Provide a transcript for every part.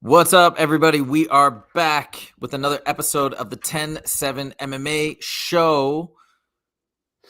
What's up, everybody? We are back with another episode of the 10-7 MMA show.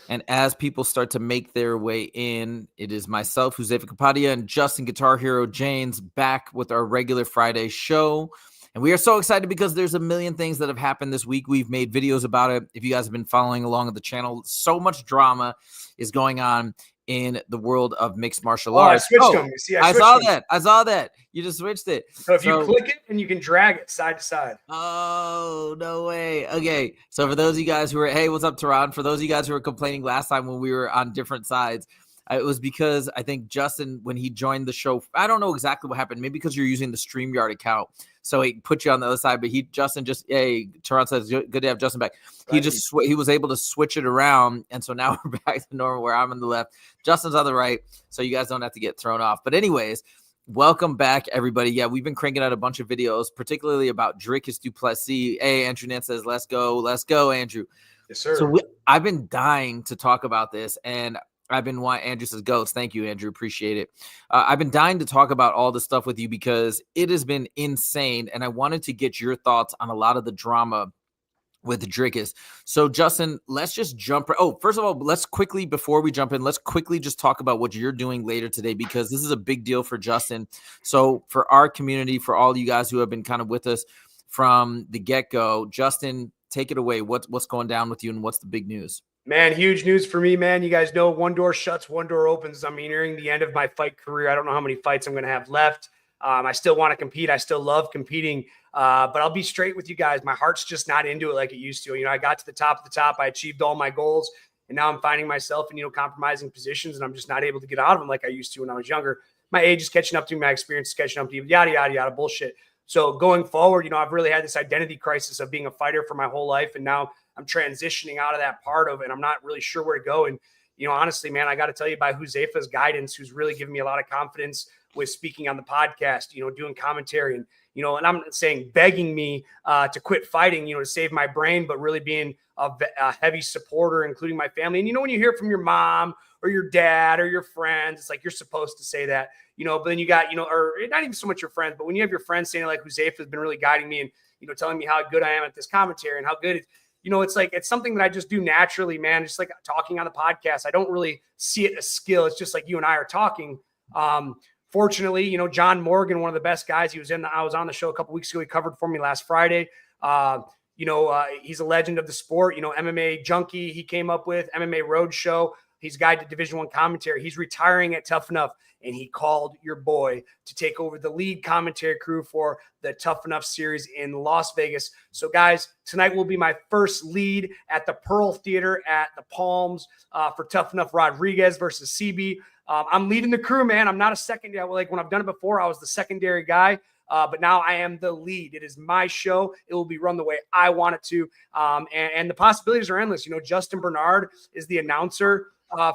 And as people start to make their way in, it is myself, Jose Kapadia, and Justin Guitar Hero Janes back with our regular Friday show. And we are so excited because there's a million things that have happened this week. We've made videos about it. If you guys have been following along with the channel, so much drama is going on in the world of mixed martial arts. I switched them. You see, I saw that. I saw that. You just switched it. So if you click it, and you can drag it side to side. Oh, no way. Okay. So for those of you guys who are, hey, what's up, Tehran? For those of you guys who were complaining last time when we were on different sides, it was because I think Justin, when he joined the show, I don't know exactly what happened. Maybe because you're using the StreamYard account. So he put you on the other side, but Justin just, hey, Tehran says, good to have Justin back. He was able to switch it around. And so now we're back to normal where I'm on the left, Justin's on the right. So you guys don't have to get thrown off. But anyways, welcome back, everybody. Yeah, we've been cranking out a bunch of videos, particularly about Dricus du Plessis. Hey, Andrew Nance says, let's go, Andrew. Yes, sir. So I've been dying to talk about this, and Andrew says, goats. Thank you, Andrew. Appreciate it. I've been dying to talk about all this stuff with you because it has been insane, and I wanted to get your thoughts on a lot of the drama with Dricus. So, Justin, let's just jump. Oh, first of all, before we jump in, let's quickly just talk about what you're doing later today, because this is a big deal for Justin. So for our community, for all you guys who have been kind of with us from the get-go, Justin, take it away. What's going down with you, and what's the big news? Man, huge news for me, man. You guys know one door shuts, one door opens. I'm nearing the end of my fight career. I don't know how many fights I'm going to have left. I still want to compete. I still love competing. But I'll be straight with you guys. My heart's just not into it like it used to. You know, I got to the top of the top. I achieved all my goals. And now I'm finding myself in, compromising positions, and I'm just not able to get out of them like I used to when I was younger. My age is catching up to me. My experience is catching up to me. Yada, yada, yada, bullshit. So going forward, I've really had this identity crisis of being a fighter for my whole life. And now I'm transitioning out of that part of it, and I'm not really sure where to go. And, honestly, man, I got to tell you, by Huzefa's guidance, who's really given me a lot of confidence with speaking on the podcast, doing commentary, and, and I'm not saying begging me to quit fighting, to save my brain, but really being a heavy supporter, including my family. And, when you hear from your mom or your dad or your friends, it's like you're supposed to say that, but then you got, or not even so much your friends, but when you have your friends saying like Huzefa has been really guiding me and, telling me how good I am at this commentary and how good it's like, it's something that I just do naturally, man. Just like talking on the podcast. I don't really see it as skill. It's just like you and I are talking. Fortunately, John Morgan, one of the best guys, I was on the show a couple weeks ago. He covered for me last Friday. He's a legend of the sport, MMA Junkie. He came up with MMA Roadshow. He's guide to Division I commentary. He's retiring at Tough Enough, and he called your boy to take over the lead commentary crew for the Tough Enough series in Las Vegas. So, guys, tonight will be my first lead at the Pearl Theater at the Palms for Tough Enough Rodriguez versus CB. I'm leading the crew, man. I'm not a secondary. Like when I've done it before, I was the secondary guy. But now I am the lead. It is my show. It will be run the way I want it to. And the possibilities are endless. Justin Bernard is the announcer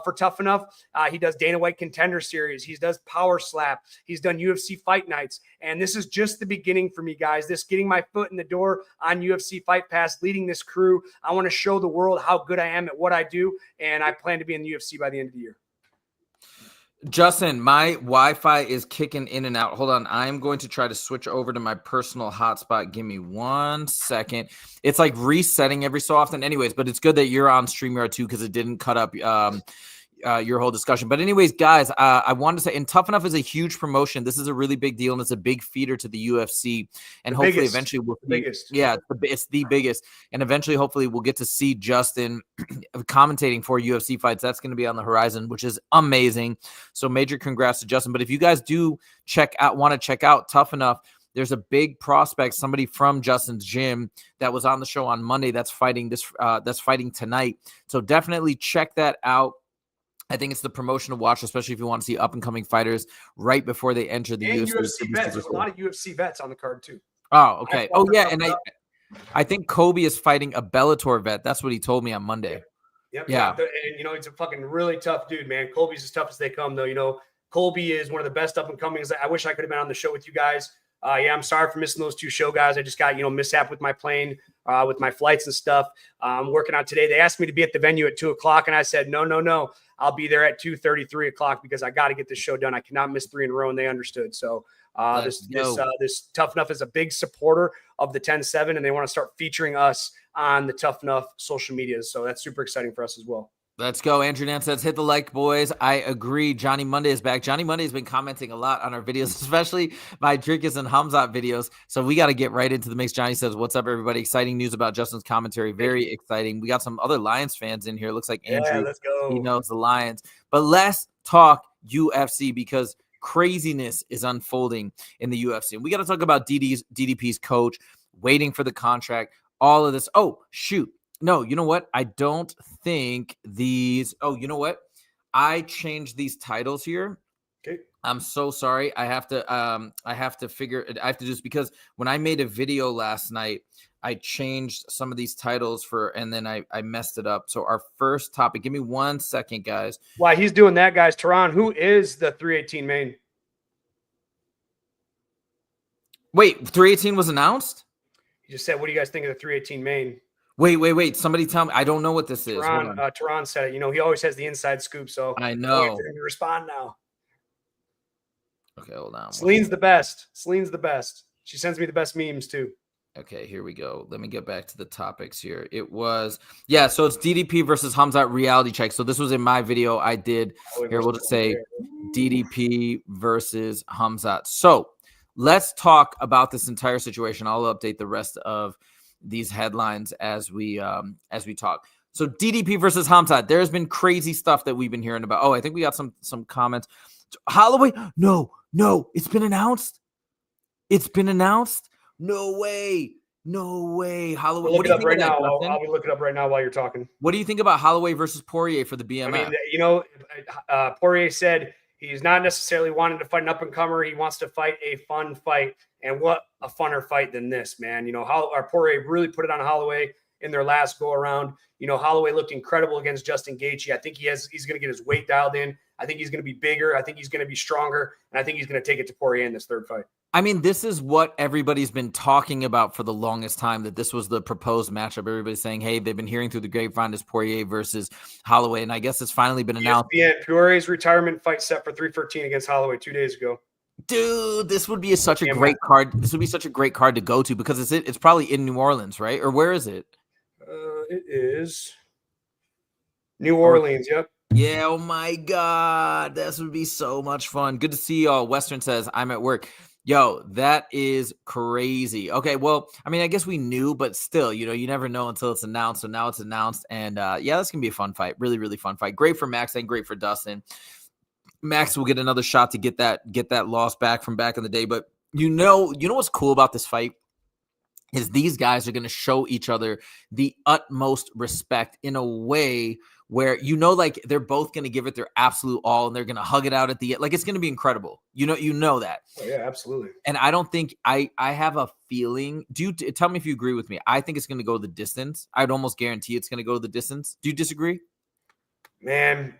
for Tough Enough. He does Dana White Contender Series. He does Power Slap. He's done UFC Fight Nights. And this is just the beginning for me, guys. This getting my foot in the door on UFC Fight Pass, leading this crew. I want to show the world how good I am at what I do. And I plan to be in the UFC by the end of the year. Justin, my Wi-Fi is kicking in and out. Hold on. I'm going to try to switch over to my personal hotspot. Give me 1 second. It's like resetting every so often. Anyways, but it's good that you're on StreamYard too, because it didn't cut up your whole discussion. But anyways, guys, I wanted to say, and Tough Enough is a huge promotion. This is a really big deal, and it's a big feeder to the UFC. And hopefully eventually we'll it's the biggest. And eventually, hopefully, we'll get to see Justin commentating for UFC fights. That's going to be on the horizon, which is amazing. So major congrats to Justin. But if you guys do want to check out Tough Enough, there's a big prospect, somebody from Justin's gym that was on the show on Monday that's fighting tonight. So definitely check that out. I think it's the promotion to watch, especially if you want to see up-and-coming fighters right before they enter the UFC. Vets. There's a lot of UFC vets on the card, too. Oh, okay. Oh, yeah, and I think Kobe is fighting a Bellator vet. That's what he told me on Monday. Yep. Yeah. And, he's a fucking really tough dude, man. Colby's as tough as they come, though. Colby is one of the best up-and-comings. I wish I could have been on the show with you guys. I'm sorry for missing those two show guys. I just got, mishap with my plane. with my flights and stuff. I'm working out today. They asked me to be at the venue at 2 o'clock, and I said, no. I'll be there at 2:30, 3 o'clock because I got to get this show done. I cannot miss 3 in a row, and they understood. So this Tough Enough is a big supporter of the 10-7, and they want to start featuring us on the Tough Enough social medias. So that's super exciting for us as well. Let's go. Andrew Nan says, hit the like, boys. I agree. Johnny Monday is back. Johnny Monday has been commenting a lot on our videos, especially my Drickus and Khamzat videos. So we got to get right into the mix. Johnny says, what's up, everybody? Exciting news about Justin's commentary. Very exciting. We got some other Lions fans in here. Looks like Andrew, let's go. He knows the Lions. But let's talk UFC because craziness is unfolding in the UFC. And we got to talk about DDP's coach, waiting for the contract, all of this. Oh, shoot. No, you know what? I don't think these. Oh, you know what? I changed these titles here. Okay. I'm so sorry. I have to figure it. I have to do this because when I made a video last night, I changed some of these titles and then I messed it up. So our first topic, give me 1 second, guys. While he's doing that, guys, Tehran, who is the 318 main? Wait, 318 was announced? You just said, what do you guys think of the 318 main? Wait. Somebody tell me. I don't know what this is. Tehran said it. You know, he always has the inside scoop. So I know. You're going to respond now. Okay, hold on. Celine's the best. She sends me the best memes too. Okay, here we go. Let me get back to the topics here. It was, so it's DDP versus Khamzat Reality Check. So this was in my video I did. Here, we'll just say DDP versus Khamzat. So let's talk about this entire situation. I'll update the rest of these headlines as we talk. So DDP versus Khamzat. There's been crazy stuff that we've been hearing about. Oh, I think we got some comments. Holloway, no, it's been announced. No way. Holloway. We'll look it up right now. I'll be looking up right now while you're talking. What do you think about Holloway versus Poirier for the BMF? I mean, you know, Poirier said he's not necessarily wanting to fight an up-and-comer. He wants to fight a fun fight. And what a funner fight than this, man. You know, Poirier really put it on Holloway in their last go-around. You know, Holloway looked incredible against Justin Gaethje. I think he's going to get his weight dialed in. I think he's going to be bigger. I think he's going to be stronger. And I think he's going to take it to Poirier in this third fight. I mean, this is what everybody's been talking about for the longest time, that this was the proposed matchup. Everybody's saying, hey, they've been hearing through the grapevine as Poirier versus Holloway. And I guess it's finally been announced. Poirier's retirement fight set for 313 against Holloway 2 days ago. Dude, this would be such a great card. This would be such a great card to go to because it's probably in New Orleans, right? Or where is it? It is New Orleans. Yep. Yeah. Oh my God, this would be so much fun. Good to see y'all. Western says I'm at work. Yo, that is crazy. Okay, well, I mean, I guess we knew, but still, you know, you never know until it's announced. So now it's announced, and this can be a fun fight. Really, really fun fight. Great for Max and great for Dustin. Max will get another shot to get that loss back from back in the day. But you know what's cool about this fight is these guys are going to show each other the utmost respect in a way where, you know, like they're both going to give it their absolute all and they're going to hug it out at the end. Like it's going to be incredible. You know that. Oh, yeah, absolutely. And I don't think I have a feeling. Tell me if you agree with me. I think it's going to go the distance. I'd almost guarantee it's going to go the distance. Do you disagree? Man,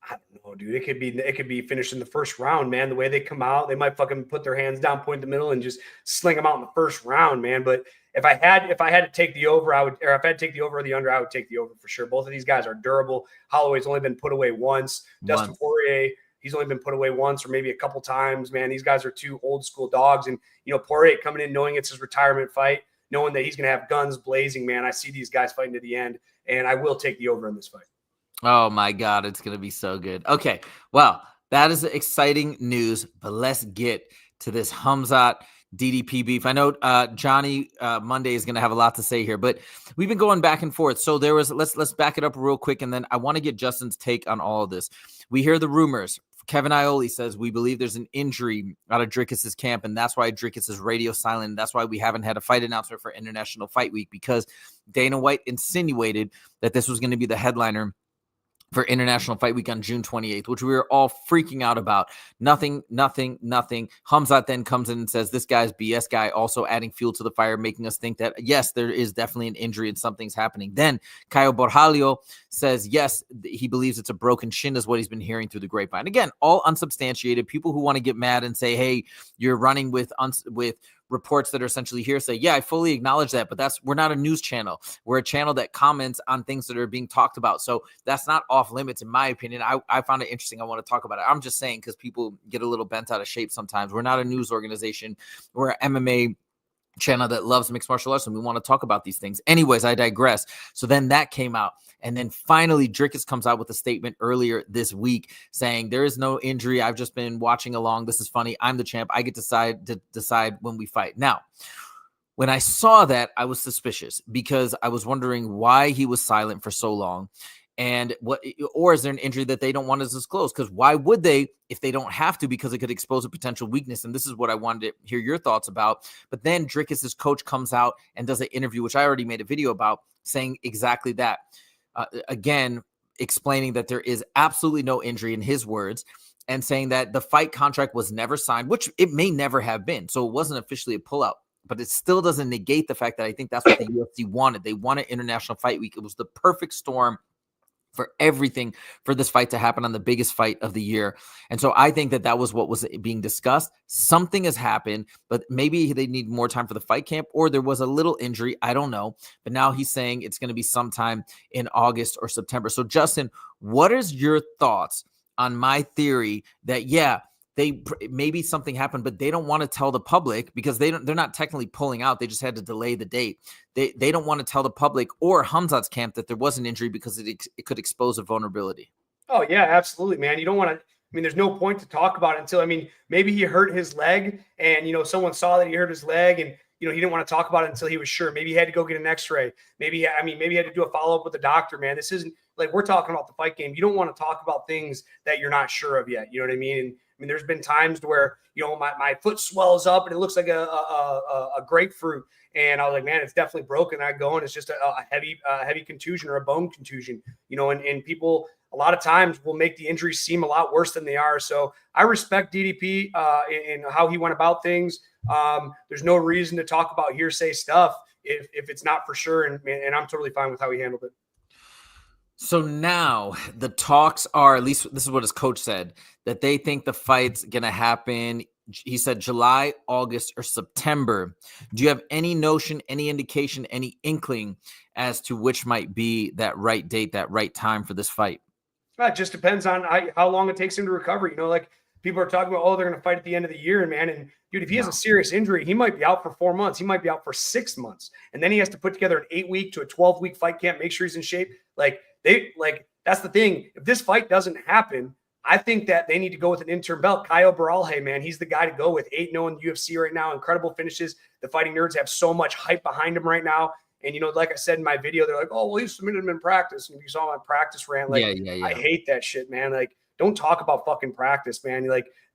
I don't know, dude. It could be finished in the first round, man. The way they come out, they might fucking put their hands down, point in the middle, and just sling them out in the first round, man. But if I had to take the over, if I had to take the over or the under, I would take the over for sure. Both of these guys are durable. Holloway's only been put away once. Dustin Poirier, he's only been put away once or maybe a couple times, man. These guys are two old school dogs. And, you know, Poirier coming in knowing it's his retirement fight, knowing that he's going to have guns blazing, man. I see these guys fighting to the end, and I will take the over in this fight. Oh, my God. It's going to be so good. Okay. Well, that is exciting news, but let's get to this Khamzat DDP beef. I know Johnny Monday is going to have a lot to say here, but we've been going back and forth. So let's back it up real quick, and then I want to get Justin's take on all of this. We hear the rumors. Kevin Ioli says we believe there's an injury out of Drickus' camp, and that's why Drickus is radio silent. And that's why we haven't had a fight announcement for International Fight Week, because Dana White insinuated that this was going to be the headliner for International Fight Week on June 28th, which we were all freaking out about. Nothing. Khamzat then comes in and says, this guy's BS guy, also adding fuel to the fire, making us think that, yes, there is definitely an injury and something's happening. Then Caio Borralho says, yes, he believes it's a broken shin is what he's been hearing through the grapevine. Again, all unsubstantiated. People who want to get mad and say, hey, you're running with reports that are essentially hearsay. Yeah, I fully acknowledge that, but we're not a news channel. We're a channel that comments on things that are being talked about. So that's not off limits, in my opinion. I found it interesting. I want to talk about it. I'm just saying, because people get a little bent out of shape sometimes. We're not a news organization. We're an MMA channel that loves mixed martial arts, and we want to talk about these things. Anyways, I digress. So then that came out. And then finally, Drickus comes out with a statement earlier this week saying there is no injury. I've just been watching along. This is funny. I'm the champ. I get to decide when we fight. Now, when I saw that, I was suspicious because I was wondering why he was silent for so long. And or is there an injury that they don't want to disclose? Because why would they if they don't have to? Because it could expose a potential weakness. And this is what I wanted to hear your thoughts about. But then Drickus' coach comes out and does an interview, which I already made a video about, saying exactly that. Again, explaining that there is absolutely no injury in his words, and saying that the fight contract was never signed, which it may never have been. So it wasn't officially a pullout. But it still doesn't negate the fact that I think that's what the UFC wanted. They wanted International Fight Week. It was the perfect storm for everything for this fight to happen on the biggest fight of the year. And so I think that was what was being discussed. Something has happened, but maybe they need more time for the fight camp, or there was a little injury. I don't know. But now he's saying it's going to be sometime in August or September. So Justin, what is your thoughts on my theory that, yeah, maybe something happened, but they don't want to tell the public because they're not technically pulling out. They just had to delay the date. They don't want to tell the public or Khamzat's camp that there was an injury because it could expose a vulnerability. Oh yeah, absolutely, man. You don't want to, there's no point to talk about it until, maybe he hurt his leg and, someone saw that he hurt his leg and, he didn't want to talk about it until he was sure. Maybe he had to go get an x-ray. Maybe he had to do a follow-up with the doctor, man. This isn't like, we're talking about the fight game. You don't want to talk about things that you're not sure of yet. You know what I mean? And there's been times where, my foot swells up and it looks like a grapefruit. And I was like, man, it's definitely broken. I go and it's just a heavy contusion or a bone contusion, and people a lot of times will make the injuries seem a lot worse than they are. So I respect DDP in how he went about things. There's no reason to talk about hearsay stuff if it's not for sure. And I'm totally fine with how he handled it. So now the talks are, at least this is what his coach said, that they think the fight's going to happen. He said July, August, or September. Do you have any notion, any indication, any inkling as to which might be that right date, that right time for this fight? It just depends on how long it takes him to recover. Like people are talking about, they're going to fight at the end of the year, man. And dude, if he has a serious injury, he might be out for 4 months. He might be out for 6 months. And then he has to put together an 8-week to a 12-week fight camp, make sure he's in shape. That's the thing. If this fight doesn't happen, I think that they need to go with an interim belt. Caio Baralhe, man, he's the guy to go with. 8-0 in the UFC right now. Incredible finishes. The Fighting Nerds have so much hype behind him right now. And, like I said in my video, they're like, oh, well, he submitted him in practice. And you saw my practice rant. Yeah. I hate that shit, man. Don't talk about fucking practice, man.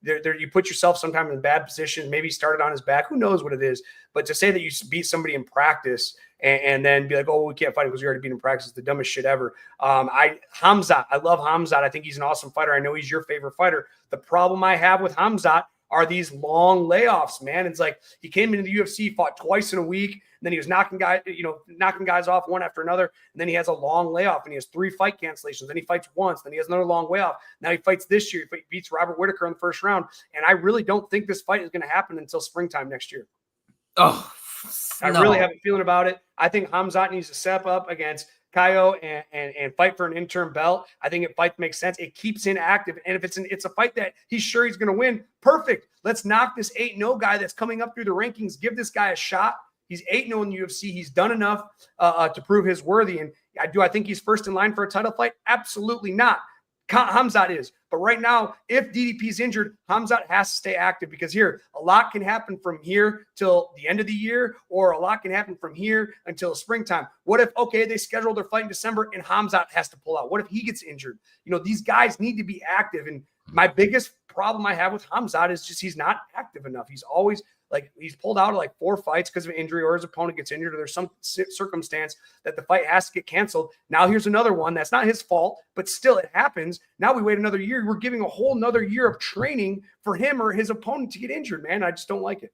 You put yourself sometimes in a bad position. Maybe he started on his back. Who knows what it is? But to say that you beat somebody in practice and then be like, oh, we can't fight him because we already beat him in practice is the dumbest shit ever. Khamzat, I love Khamzat. I think he's an awesome fighter. I know he's your favorite fighter. The problem I have with Khamzat are these long layoffs, man. It's like he came into the UFC, fought twice in a week, and then he was knocking guys off one after another, and then he has a long layoff, and he has 3 fight cancellations. Then he fights once, then he has another long layoff. Now he fights this year. He beats Robert Whitaker in the first round, and I really don't think this fight is going to happen until springtime next year. Oh, I really have a feeling about it. I think Khamzat needs to step up against Caio and fight for an interim belt. I think fight makes sense. It keeps him active. And if it's a fight that he's sure he's going to win, perfect. Let's knock this 8-0 guy that's coming up through the rankings. Give this guy a shot. He's 8-0 in the UFC. He's done enough to prove his worthy. And I think he's first in line for a title fight? Absolutely not. Khamzat is. But right now, if DDP's injured, Khamzat has to stay active because a lot can happen from here till the end of the year, or a lot can happen from here until springtime. What if, they schedule their fight in December and Khamzat has to pull out? What if he gets injured? These guys need to be active. And my biggest problem I have with Khamzat is just he's not active enough. He's always he's pulled out of 4 fights because of injury, or his opponent gets injured, or there's some circumstance that the fight has to get canceled. Now here's another one. That's not his fault, but still it happens. Now we wait another year. We're giving a whole nother year of training for him or his opponent to get injured, man. I just don't like it.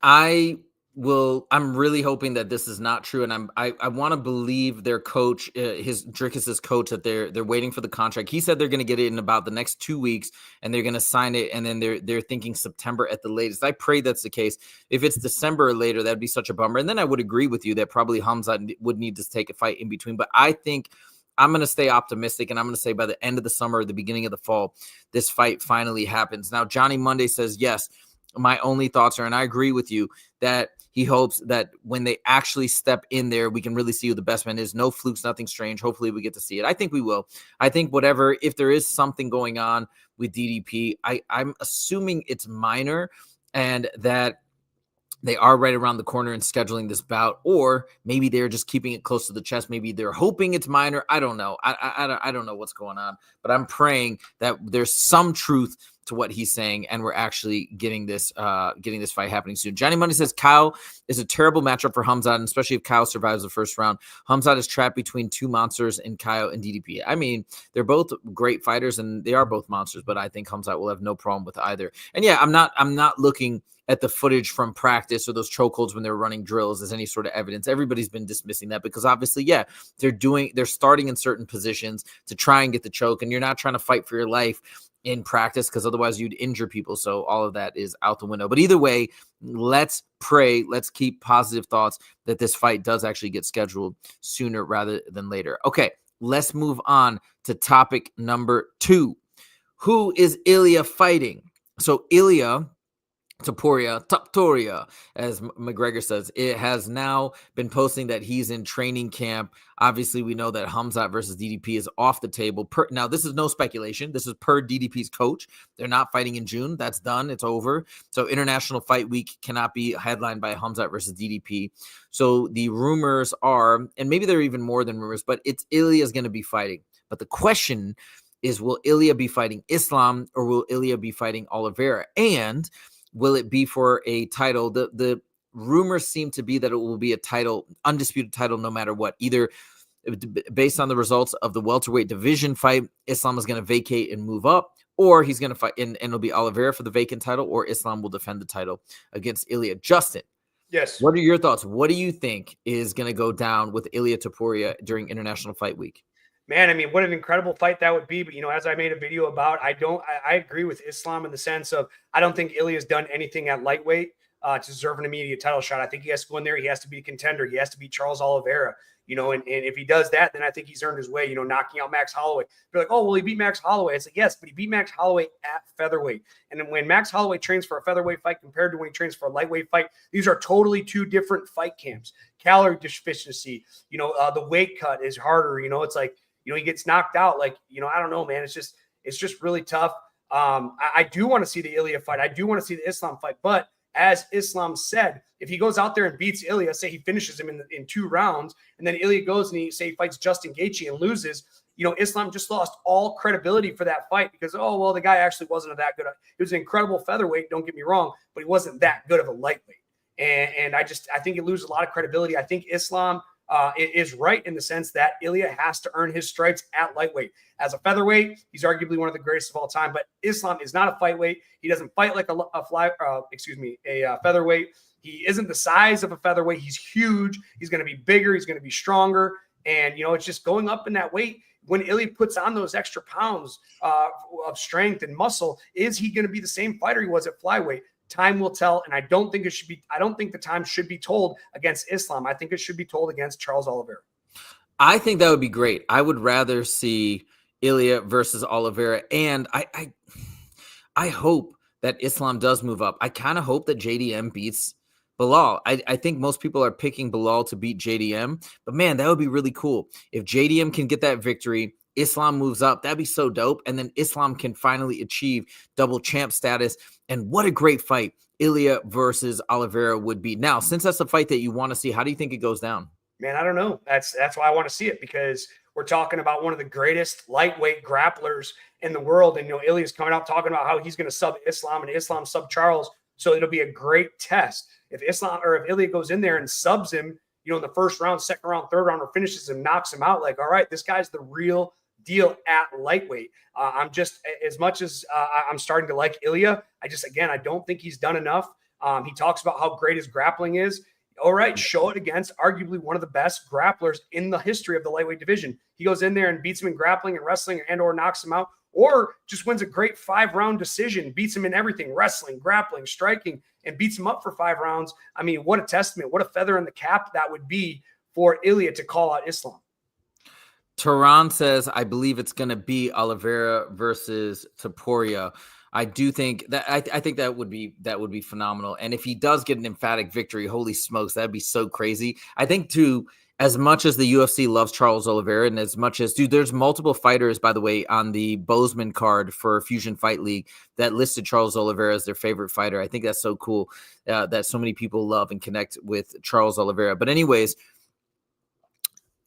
I I'm really hoping that this is not true, and I want to believe their coach, his Dricus's coach, that they're waiting for the contract. He said they're going to get it in about the next 2 weeks, and they're going to sign it, and then they're thinking September at the latest. I pray that's the case. If it's December or later, that'd be such a bummer. And then I would agree with you that probably Khamzat would need to take a fight in between. But I think I'm going to stay optimistic, and I'm going to say by the end of the summer or the beginning of the fall, this fight finally happens. Now, Johnny Monday says yes. My only thoughts are, and I agree with you, that he hopes that when they actually step in there, we can really see who the best man is. No flukes, nothing strange. Hopefully we get to see it. I think we will. I think if there is something going on with DDP, I'm assuming it's minor and that they are right around the corner and scheduling this bout, or maybe they're just keeping it close to the chest. Maybe they're hoping it's minor. I don't know. I don't know what's going on, but I'm praying that there's some truth to what he's saying, and we're actually getting this fight happening soon. Johnny Money says Kyle is a terrible matchup for Khamzat, and especially if Kyle survives the first round. Khamzat is trapped between two monsters in Kyle and DDP. I mean, they're both great fighters, and they are both monsters, but I think Khamzat will have no problem with either. And yeah, I'm not looking at the footage from practice or those chokeholds when they're running drills as any sort of evidence. Everybody's been dismissing that because obviously, yeah, they're starting in certain positions to try and get the choke, and you're not trying to fight for your life in practice because otherwise you'd injure people. So all of that is out the window. But either way, let's pray, let's keep positive thoughts that this fight does actually get scheduled sooner rather than later. Okay, let's move on to topic number 2. Who is Ilia fighting? So Ilia Topuria, as McGregor says, it has now been posting that he's in training camp. Obviously, we know that Khamzat versus DDP is off the table. Now, this is no speculation. This is per DDP's coach. They're not fighting in June. That's done. It's over. So International Fight Week cannot be headlined by Khamzat versus DDP. So the rumors are, and maybe they're even more than rumors, but it's Ilia's going to be fighting. But the question is, will Ilia be fighting Islam or will Ilia be fighting Oliveira? And will it be for a title? The rumors seem to be that it will be a title, undisputed title, no matter what. Either based on the results of the welterweight division fight, Islam is going to vacate and move up, or he's going to fight, and it'll be Oliveira for the vacant title, or Islam will defend the title against Ilia. Justin, yes. What are your thoughts? What do you think is going to go down with Ilia Topuria during International Fight Week? Man, I mean, what an incredible fight that would be. But, as I made a video about, I agree with Islam in the sense of, I don't think Ilia's done anything at lightweight to deserve an immediate title shot. I think he has to go in there. He has to be a contender. He has to beat Charles Oliveira, and if he does that, then I think he's earned his way, knocking out Max Holloway. They're like, oh, well, he beat Max Holloway. It's like, yes, but he beat Max Holloway at featherweight. And then when Max Holloway trains for a featherweight fight compared to when he trains for a lightweight fight, these are totally two different fight camps. Calorie deficiency, the weight cut is harder. It's like, he gets knocked out. Like, I don't know, man. It's just really tough. I do want to see the Ilia fight. I do want to see the Islam fight. But as Islam said, if he goes out there and beats Ilia, say he finishes him in 2 rounds, and then Ilia goes and he fights Justin Gaethje and loses, Islam just lost all credibility for that fight because, oh, well, the guy actually wasn't that good. He was an incredible featherweight, don't get me wrong, but he wasn't that good of a lightweight. And I think it loses a lot of credibility. I think Islam is right in the sense that Ilia has to earn his stripes at lightweight. As a featherweight, he's arguably one of the greatest of all time, but Islam is not a fight weight. He doesn't fight like a featherweight. He isn't the size of a featherweight. He's huge. He's going to be bigger. He's going to be stronger. And, it's just going up in that weight. When Ilia puts on those extra pounds of strength and muscle, is he going to be the same fighter he was at flyweight? Time will tell, and I don't think the time should be told against Islam. I think it should be told against Charles Oliveira. I think that would be great. I would rather see Ilia versus Oliveira, and I hope that Islam does move up. I kind of hope that JDM beats Bilal. I think most people are picking Bilal to beat JDM, but man, that would be really cool. If JDM can get that victory, Islam moves up. That'd be so dope. And then Islam can finally achieve double champ status. And what a great fight Ilia versus Oliveira would be. Now, since that's a fight that you want to see, how do you think it goes down? Man, I don't know. That's why I want to see it, because we're talking about one of the greatest lightweight grapplers in the world. And, Ilia's coming out talking about how he's going to sub Islam and Islam sub Charles. So it'll be a great test. If Ilia goes in there and subs him, in the first round, second round, third round, or finishes him, knocks him out, like, all right, this guy's the real deal at lightweight. I'm just, as much as I'm starting to like Ilia, I don't think he's done enough. He talks about how great his grappling is. All right, show it against arguably one of the best grapplers in the history of the lightweight division. He goes in there and beats him in grappling and wrestling and or knocks him out, or just wins a great 5-round decision, beats him in everything, wrestling, grappling, striking, and beats him up for 5 rounds. I mean, what a testament, what a feather in the cap that would be for Ilia to call out Islam. Tehran says, I believe it's going to be Oliveira versus Topuria. I do think that I think that would be phenomenal. And if he does get an emphatic victory, holy smokes, that'd be so crazy. I think too, as much as the UFC loves Charles Oliveira, and as much as, dude, there's multiple fighters, by the way, on the Bozeman card for Fusion Fight League that listed Charles Oliveira as their favorite fighter. I think that's so cool that so many people love and connect with Charles Oliveira. But anyways,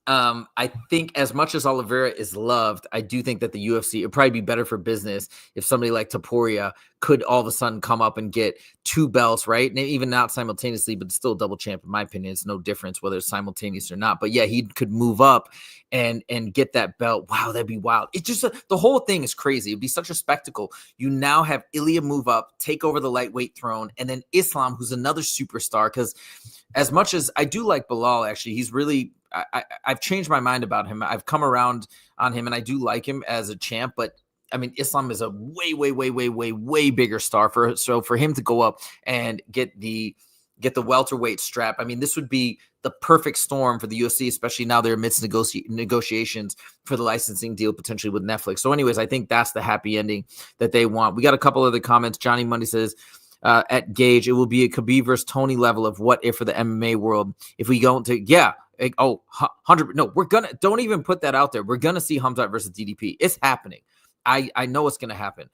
I think as much as Oliveira is loved, I do think that the UFC, it'd probably be better for business if somebody like Topuria could all of a sudden come up and get 2 belts, right? And even not simultaneously, but still double champ. In my opinion, it's no difference whether it's simultaneous or not. But yeah, he could move up and get that belt. Wow, that'd be wild. It's just the whole thing is crazy. It'd be such a spectacle. You now have Ilia move up, take over the lightweight throne, and then Islam, who's another superstar. Because as much as I do like Bilal, actually, he's really, I've changed my mind about him. I've come around on him, and I do like him as a champ. But I mean, Islam is a way bigger star. So for him to go up and get the welterweight strap, I mean, this would be the perfect storm for the UFC, especially now they're amidst negotiations for the licensing deal potentially with Netflix. So anyways, I think that's the happy ending that they want. We got a couple other comments. Johnny Monday says, at Gage, it will be a Khabib versus Tony level of what if for the MMA world. If we go into, 100. No, don't even put that out there. We're going to see Khamzat versus DDP. It's happening. I know it's going to happen.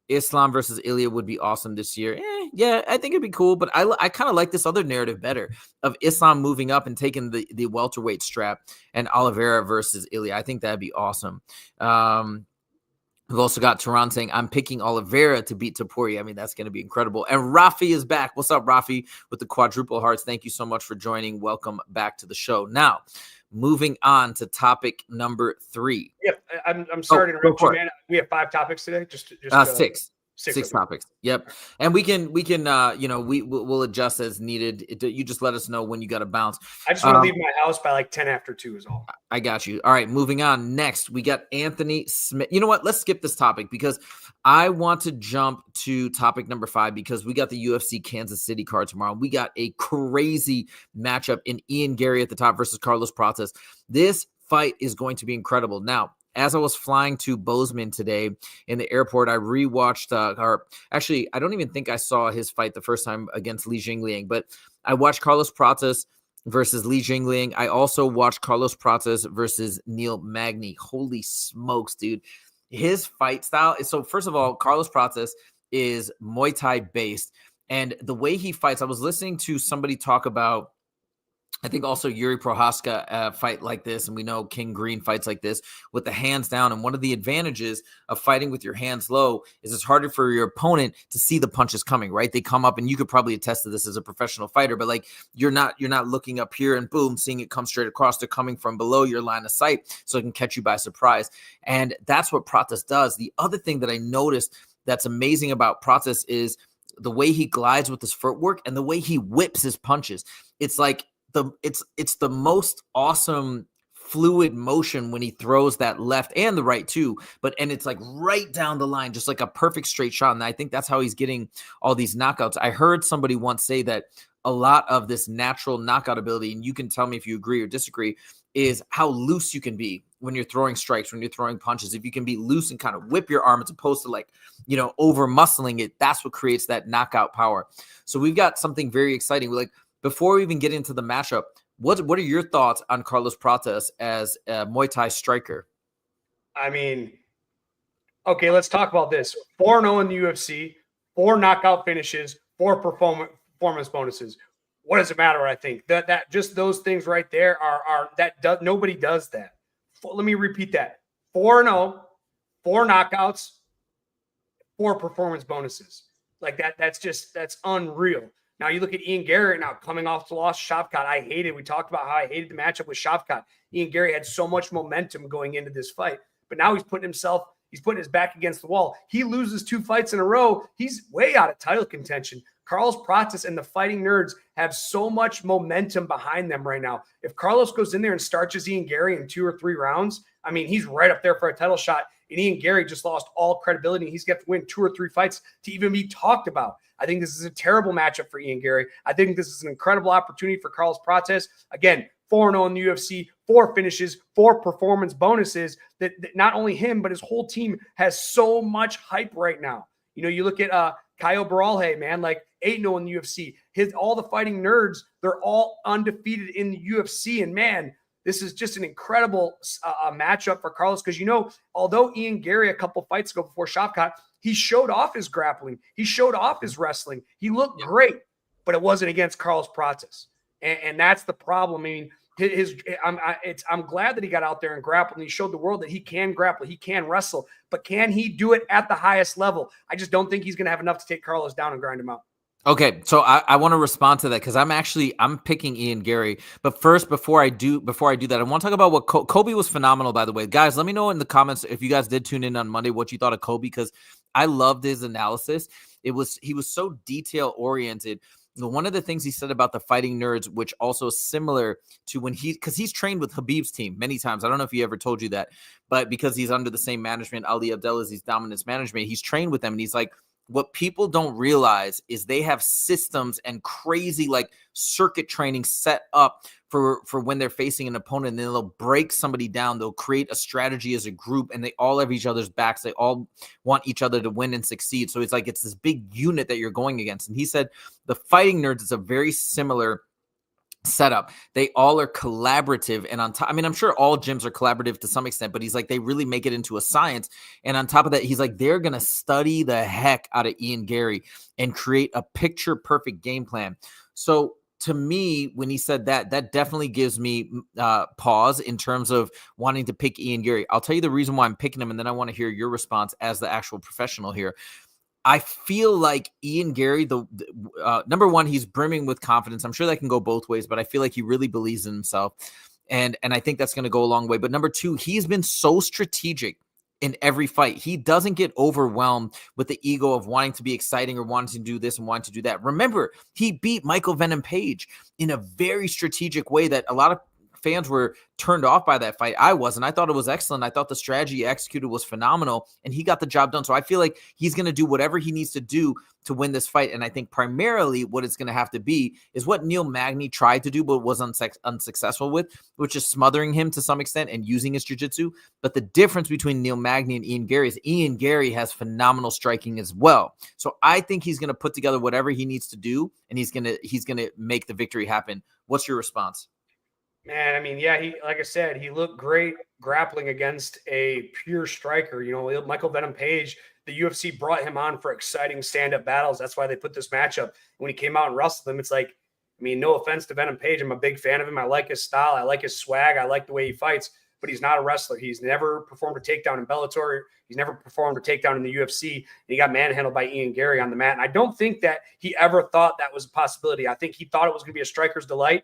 Islam versus Ilia would be awesome this year. Yeah, I think it'd be cool, but I kind of like this other narrative better of Islam moving up and taking the welterweight strap and Oliveira versus Ilia. I think that'd be awesome. We've also got Tehran saying, I'm picking Oliveira to beat Topuria. I mean, that's going to be incredible. And Rafi is back. What's up, Rafi, with the quadruple hearts? Thank you so much for joining. Welcome back to the show. Now, moving on to topic number 3. Yep, I'm sorry to interrupt you, man. We have 5 topics today. Just 6. 6 topics. Yep. And we'll adjust as needed. You just let us know when you got to bounce. I just want to leave my house by like 10 after 2 is all. I got you. All right. Moving on. Next, we got Anthony Smith. You know what? Let's skip this topic because I want to jump to topic number 5 because we got the UFC Kansas City card tomorrow. We got a crazy matchup in Ian Garry at the top versus Carlos Prates. This fight is going to be incredible. Now, as I was flying to Bozeman today in the airport, I rewatched, I don't even think I saw his fight the first time against Li Jingliang, but I watched Carlos Prates versus Li Jingliang. I also watched Carlos Prates versus Neil Magny. Holy smokes, dude. His fight style is, so first of all, Carlos Prates is Muay Thai based, and the way he fights, I was listening to somebody talk about, I think also Yuri Prohaska fight like this, and we know King Green fights like this with the hands down. And one of the advantages of fighting with your hands low is it's harder for your opponent to see the punches coming, right? They come up, and you could probably attest to this as a professional fighter, but like you're not looking up here and boom, seeing it come straight across. They're coming from below your line of sight, so it can catch you by surprise. And that's what Prates does. The other thing that I noticed that's amazing about Prates is the way he glides with his footwork and the way he whips his punches. It's like it's the most awesome fluid motion when he throws that left and the right too, and it's like right down the line, just like a perfect straight shot. And I think that's how he's getting all these knockouts. I heard somebody once say that a lot of this natural knockout ability, and you can tell me if you agree or disagree, is how loose you can be when you're throwing strikes, when you're throwing punches. If you can be loose and kind of whip your arm as opposed to over muscling it, that's what creates that knockout power. So we've got something very exciting. Before we even get into the matchup, what are your thoughts on Carlos Prates as a Muay Thai striker? I mean, okay, let's talk about this. 4-0 in the UFC, 4 knockout finishes, 4 performance bonuses. What does it matter? I think that just those things right there nobody does that. Let me repeat that. 4-0, 4 knockouts, 4 performance bonuses. Like that's unreal. Now you look at Ian Garry now coming off the loss to Shavkat. We talked about how I hated the matchup with Shavkat. Ian Garry had so much momentum going into this fight, but now he's putting himself He's putting his back against the wall. He loses 2 fights in a row. He's way out of title contention. Carlos Prates and the Fighting Nerds have so much momentum behind them right now. If Carlos goes in there and starches Ian Garry in 2 or 3 rounds, I mean, he's right up there for a title shot. And Ian Garry just lost all credibility. He's got to win 2 or 3 fights to even be talked about. I think this is a terrible matchup for Ian Garry. I think this is an incredible opportunity for Carlos Prates. Again, 4-0 in the UFC, 4 finishes, 4 performance bonuses that not only him, but his whole team has so much hype right now. You know, you look at Caio Borralho, man, like 8-0 in the UFC. All the Fighting Nerds, they're all undefeated in the UFC. And man, this is just an incredible matchup for Carlos because, you know, although Ian Garry a couple fights ago before Shavkat, he showed off his grappling. He showed off his wrestling. He looked great, but it wasn't against Carlos Prates. And that's the problem. I mean, I'm glad that he got out there and grappled and he showed the world that he can grapple, he can wrestle, but can he do it at the highest level? I just don't think he's going to have enough to take Carlos down and grind him out. Okay, so I want to respond to that because I'm picking Ian Garry. But first, before I do that, I want to talk about what Kobe was phenomenal, by the way. Guys, let me know in the comments if you guys did tune in on Monday what you thought of Kobe, because I loved his analysis. He was so detail oriented. One of the things he said about the Fighting Nerds, which also is similar to because he's trained with Khabib's team many times. I don't know if he ever told you that, but because he's under the same management, Ali Abdelaziz's dominance management, he's trained with them. And he's like, what people don't realize is they have systems and crazy like circuit training set up for when they're facing an opponent, and then they'll break somebody down. They'll create a strategy as a group, and they all have each other's backs. They all want each other to win and succeed. So it's like it's this big unit that you're going against. And he said the Fighting Nerds is a very similar setup. They all are collaborative, and on top, I mean, I'm sure all gyms are collaborative to some extent, but he's like, they really make it into a science. And on top of that, he's like, they're gonna study the heck out of Ian Garry and create a picture perfect game plan. So to me, when he said that definitely gives me pause in terms of wanting to pick Ian Garry. I'll tell you the reason why I'm picking him, and then I want to hear your response as the actual professional here. I feel like Ian Garry, number one, he's brimming with confidence. I'm sure that can go both ways, but I feel like he really believes in himself. And I think that's going to go a long way. But number two, he's been so strategic in every fight. He doesn't get overwhelmed with the ego of wanting to be exciting or wanting to do this and wanting to do that. Remember, he beat Michael Venom Page in a very strategic way that a lot of fans were turned off by that fight. I wasn't. I thought it was excellent. I thought the strategy he executed was phenomenal, and he got the job done. So I feel like he's going to do whatever he needs to do to win this fight. And I think primarily what it's going to have to be is what Neil Magny tried to do, but was unsuccessful with, which is smothering him to some extent and using his jiu-jitsu. But the difference between Neil Magny and Ian Garry is Ian Garry has phenomenal striking as well. So I think he's going to put together whatever he needs to do, and he's going to make the victory happen. What's your response? Man, I mean, yeah, like I said, he looked great grappling against a pure striker. You know, Michael Venom Page, the UFC brought him on for exciting stand-up battles. That's why they put this matchup. When he came out and wrestled him, it's like, I mean, no offense to Venom Page. I'm a big fan of him. I like his style. I like his swag. I like the way he fights, but he's not a wrestler. He's never performed a takedown in Bellator. He's never performed a takedown in the UFC. And he got manhandled by Ian Garry on the mat. And I don't think that he ever thought that was a possibility. I think he thought it was going to be a striker's delight.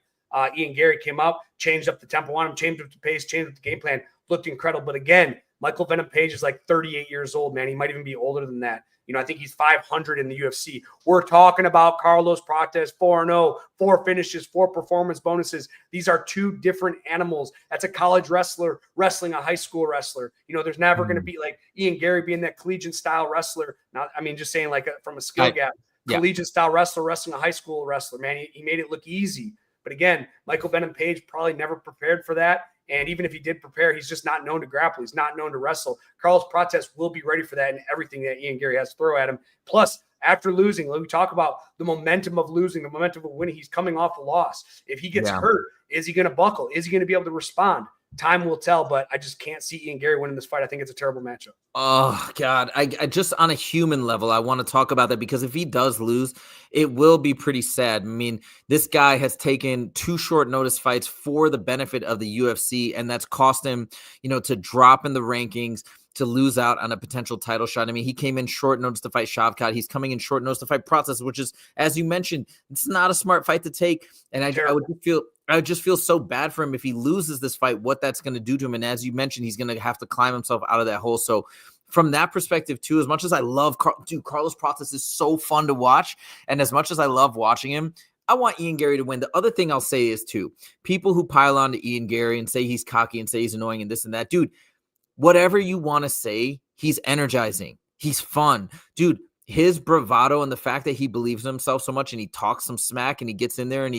Ian Garry came up, changed up the tempo on him, changed up the pace, changed up the game plan, looked incredible. But again, Michael Venom Page is like 38 years old, man. He might even be older than that. You know, I think he's 500 in the UFC. We're talking about Carlos Prates, 4-0, 4 finishes, 4 performance bonuses. These are 2 different animals. That's a college wrestler wrestling a high school wrestler. You know, there's never going to be like Ian Garry being that collegiate style wrestler. Not, I mean, just saying like from a skill gap, collegiate style wrestler wrestling a high school wrestler, man. He made it look easy. But again, Michael Venom Page probably never prepared for that. And even if he did prepare, he's just not known to grapple. He's not known to wrestle. Carlos Prates will be ready for that and everything that Ian Garry has to throw at him. Plus, after losing, let me talk about the momentum of losing, the momentum of winning. He's coming off a loss. If he gets hurt, is he going to buckle? Is he going to be able to respond? Time will tell, but I just can't see Ian Garry winning this fight. I think it's a terrible matchup. Oh, God. I just on a human level, I want to talk about that because if he does lose, it will be pretty sad. I mean, this guy has taken 2 short notice fights for the benefit of the UFC, and that's cost him, you know, to drop in the rankings, to lose out on a potential title shot. I mean, he came in short notice to fight Shavkat. He's coming in short notice to fight Prates, which is, as you mentioned, it's not a smart fight to take. And I would just feel so bad for him if he loses this fight, what that's going to do to him. And as you mentioned, he's going to have to climb himself out of that hole. So from that perspective too, as much as I love, Carlos Prates is so fun to watch. And as much as I love watching him, I want Ian Garry to win. The other thing I'll say is too, people who pile on to Ian Garry and say he's cocky and say he's annoying and this and that, dude, whatever you want to say, he's energizing. He's fun. Dude, his bravado and the fact that he believes in himself so much and he talks some smack and he gets in there and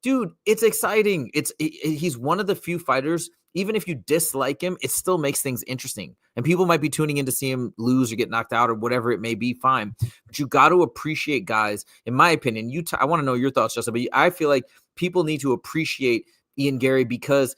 dude, it's exciting. He's one of the few fighters, even if you dislike him, it still makes things interesting. And people might be tuning in to see him lose or get knocked out or whatever it may be, fine. But you got to appreciate guys, in my opinion. I want to know your thoughts, Justin, but I feel like people need to appreciate Ian Garry because